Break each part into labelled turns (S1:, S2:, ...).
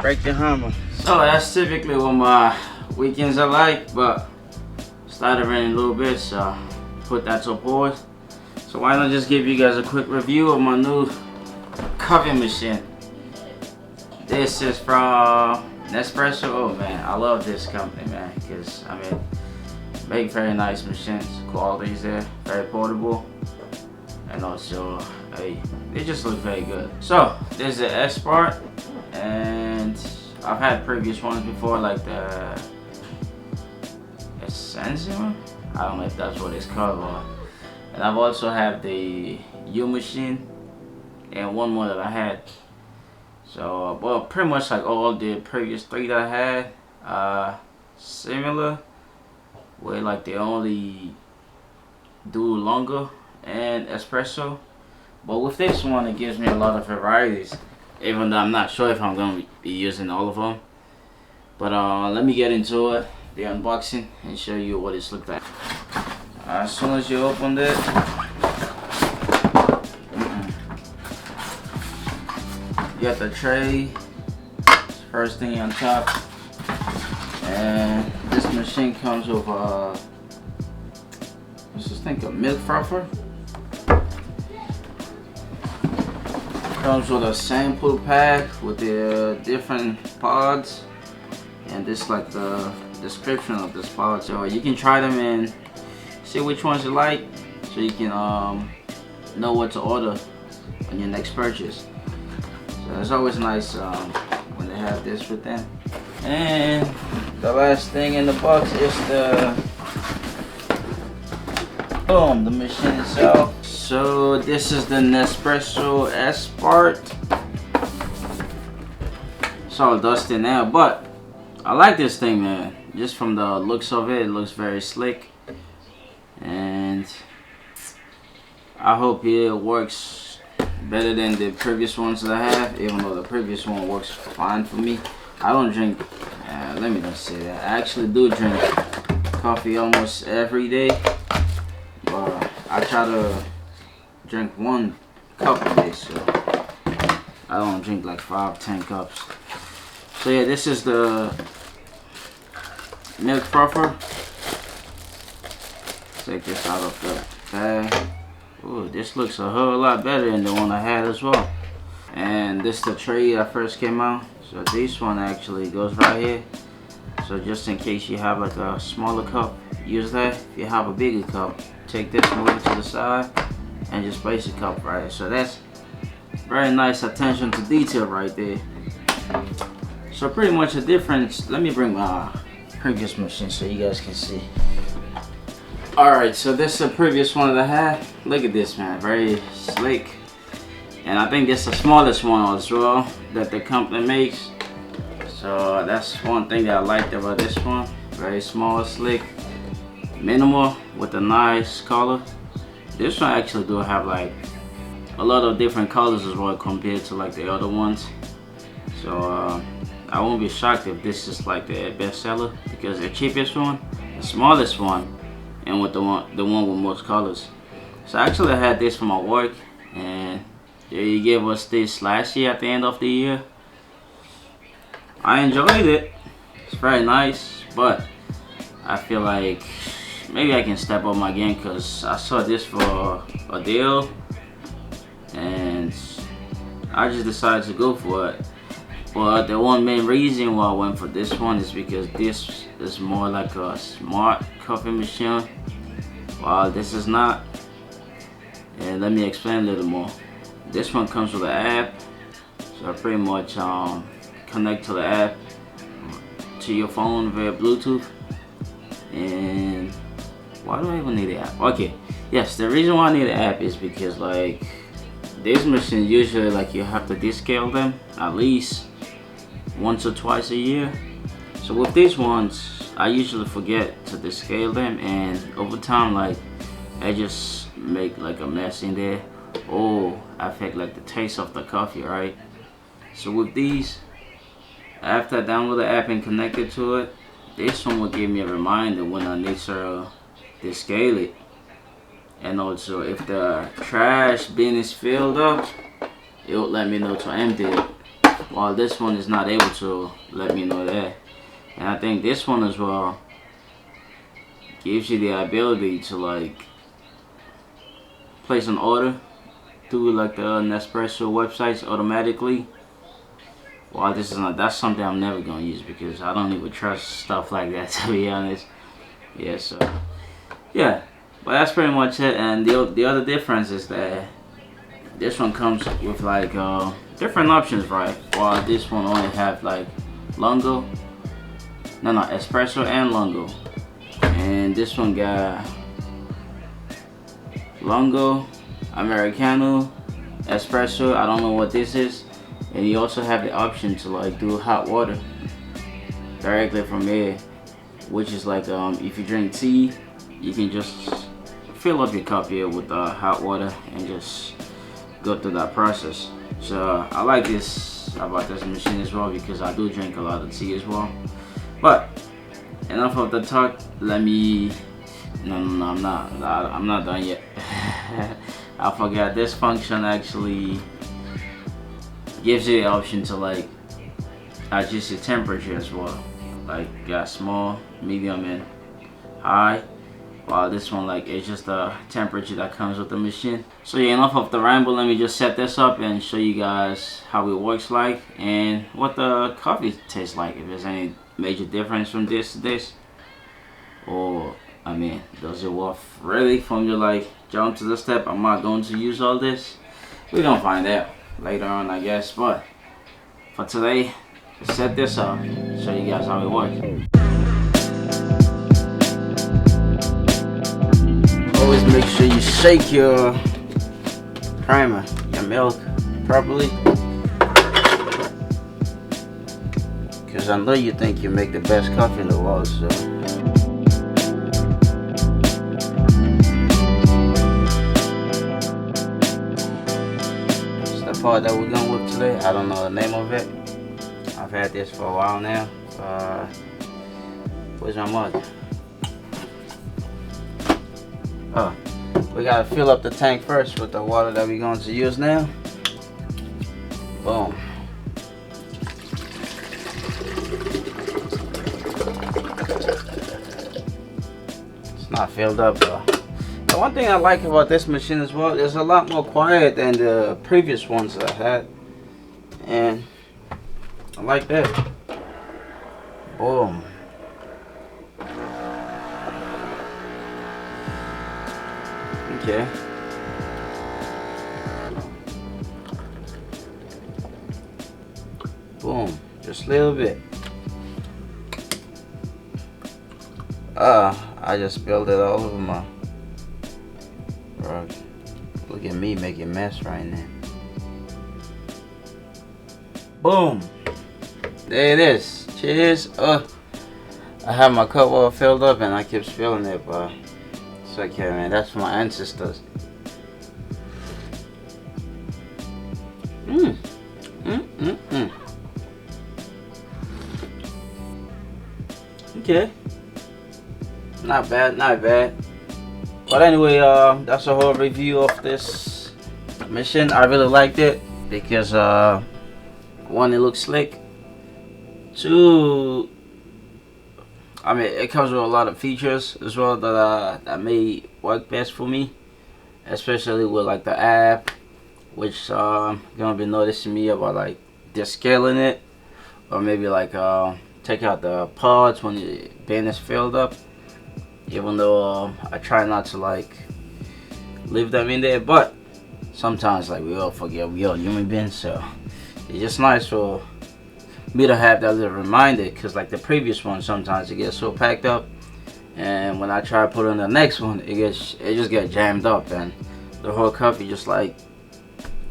S1: Break the hammer. So that's typically what my weekends are like, but started raining a little bit, so put that to pause. So why not just give you guys a quick review of my new coffee machine. This is from Nespresso. Oh man, I love this company, man, because I mean, make very nice machines. Quality is there, very portable, and also they just look very good. So this is the Expert, and I've had previous ones before, like the Sensho. I don't know if that's what it's called, and I've also had the U machine and one more that I had. So well, pretty much like all the previous three that I had, similar, where like they only do longer and espresso. But with this one, it gives me a lot of varieties, even though I'm not sure if I'm gonna be using all of them. But let me get into it, the unboxing, and show you what it's looked like. As soon as you open it, you got the tray, first thing on top, and this machine comes with let's just think, a milk frother. Comes with a sample pack with the different pods, and this like the description of this pod, so you can try them and see which ones you like, so you can know what to order on your next purchase. So it's always nice when they have this with them. And the last thing in the box is the machine itself. So this is the Nespresso Expert. It's all dusty now, but I like this thing, man. Just from the looks of it, it looks very slick, and I hope it works better than the previous ones that I have, even though the previous one works fine for me. I don't drink, let me not say that. I actually do drink coffee almost every day, but I try to drink 1 cup a day, so I don't drink like 5-10 cups. So yeah, this is the milk frother. Take this out of the bag. Ooh, this looks a whole lot better than the one I had as well. And this is the tray that first came out. So this one actually goes right here. So just in case you have like a smaller cup, use that. If you have a bigger cup, take this, move it to the side, and just place your cup right here. So that's very nice attention to detail right there. So pretty much a difference. Let me bring my previous machine so you guys can see. Alright, so this is the previous one that I had. Look at this, man, very slick. And I think this is the smallest one as well that the company makes. So that's one thing that I liked about this one. Very small, slick, minimal, with a nice color. This one actually do have like a lot of different colors as well compared to like the other ones. So I won't be shocked if this is like the best seller, because the cheapest one, the smallest one, and with the one with most colors. So actually I had this for my work, and they gave us this last year at the end of the year. I enjoyed it. It's very nice, but I feel like maybe I can step up my game, because I saw this for a deal and I just decided to go for it. But the one main reason why I went for this one is because this is more like a smart coffee machine, while this is not. And let me explain a little more. This one comes with an app, so I pretty much connect to the app to your phone via Bluetooth. And why do I even need the app? Okay, yes, the reason why I need the app is because like these machines usually like you have to descale them at least once or twice a year. So with these ones, I usually forget to descale them, and over time like I just make like a mess in there, or I affect like the taste of the coffee, right? So with these, after I download the app and connect it to it, this one will give me a reminder when I need to descale it. And also if the trash bin is filled up, it will let me know to empty it. while this one is not able to let me know that. And I think this one as well gives you the ability to like place an order through like the Nespresso websites automatically. Well, this is not, that's something I'm never gonna use because I don't even trust stuff like that, to be honest. Yeah, so yeah, but that's pretty much it. And the other difference is that this one comes with like different options, right? While this one only have like lungo, no, espresso and lungo, and this one got lungo, americano, espresso. I don't know what this is. And you also have the option to like do hot water directly from here, which is like if you drink tea, you can just fill up your cup here with hot water and just go through that process. So I like this about this machine as well because I do drink a lot of tea as well. But enough of the talk. Let me. No, I'm not done yet. I forgot this function actually gives you the option to like adjust your temperature as well, like got small, medium, and high. While this one, like, it's just the temperature that comes with the machine. So yeah, enough of the ramble. Let me just set this up and show you guys how it works like and what the coffee tastes like, if there's any major difference from this to this, or I mean, does it work really from you like jump to the step? I'm not going to use all this. We're gonna find out later on, I guess. But for today, let's set this up, show you guys how it works. Always make sure you shake your primer, your milk properly, because I know you think you make the best coffee in the world, so part that we're going with today. I don't know the name of it. I've had this for a while now. Where's my mug? Oh, we gotta fill up the tank first with the water that we're going to use now. Boom. It's not filled up though. The one thing I like about this machine as well, it's a lot more quiet than the previous ones that I had, and I like that. Boom. Okay. Boom. Just a little bit. I just spilled it all over my rug. Look at me making a mess right now. Boom. There it is. Cheers. I have my cup all filled up and I keep spilling it, but it's okay, man. That's for my ancestors. Okay. Not bad, not bad. But anyway, that's a whole review of this machine. I really liked it because one, it looks slick. Two, I mean, it comes with a lot of features as well that may work best for me, especially with like the app, which gonna be noticing me about like descaling it, or maybe like take out the pods when the bin is filled up. Even though I try not to like leave them in there, but sometimes like we all forget, we all human beings, so it's just nice for me to have that little reminder, because like the previous one, sometimes it gets so packed up, and when I try to put on the next one, it just gets jammed up, and the whole coffee just like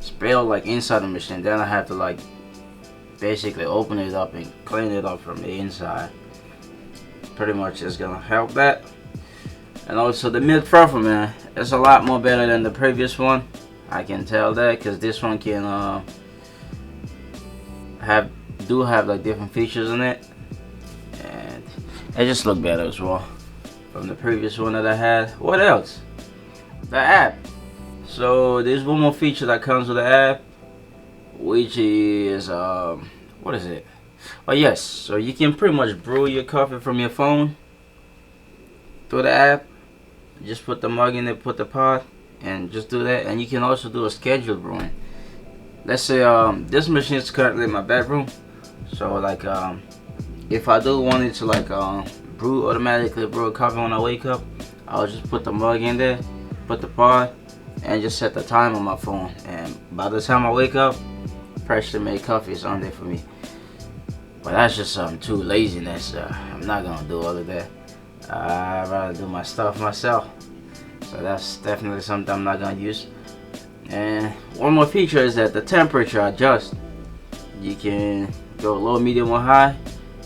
S1: spill like inside the machine. Then I have to like basically open it up and clean it up from the inside. Pretty much is gonna help that. And also the milk frother, man, it's a lot more better than the previous one. I can tell that, because this one can have like different features in it, and it just look better as well from the previous one that I had. What else? The app. So there's one more feature that comes with the app, which is what is it? Oh yes, so you can pretty much brew your coffee from your phone through the app. Just put the mug in there, put the pot, and just do that. And you can also do a scheduled brewing. Let's say this machine is currently in my bedroom, so like if I do want it to like automatically brew a coffee when I wake up, I'll just put the mug in there, put the pot, and just set the time on my phone. And by the time I wake up, freshly made coffee is on there for me. But that's just too laziness. I'm not gonna do all of that. I'd rather do my stuff myself. So that's definitely something I'm not gonna use. And one more feature is that the temperature adjusts. You can go low, medium, or high,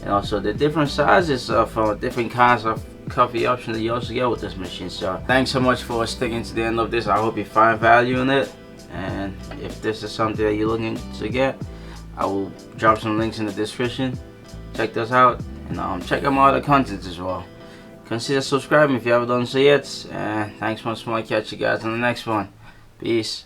S1: and also the different sizes of different kinds of coffee options that you also get with this machine. So thanks so much for sticking to the end of this. I hope you find value in it, and if this is something that you're looking to get, I will drop some links in the description. Check those out, and check out my other content as well. Consider subscribing if you haven't done so yet, and thanks once more. Catch you guys on the next one. Peace.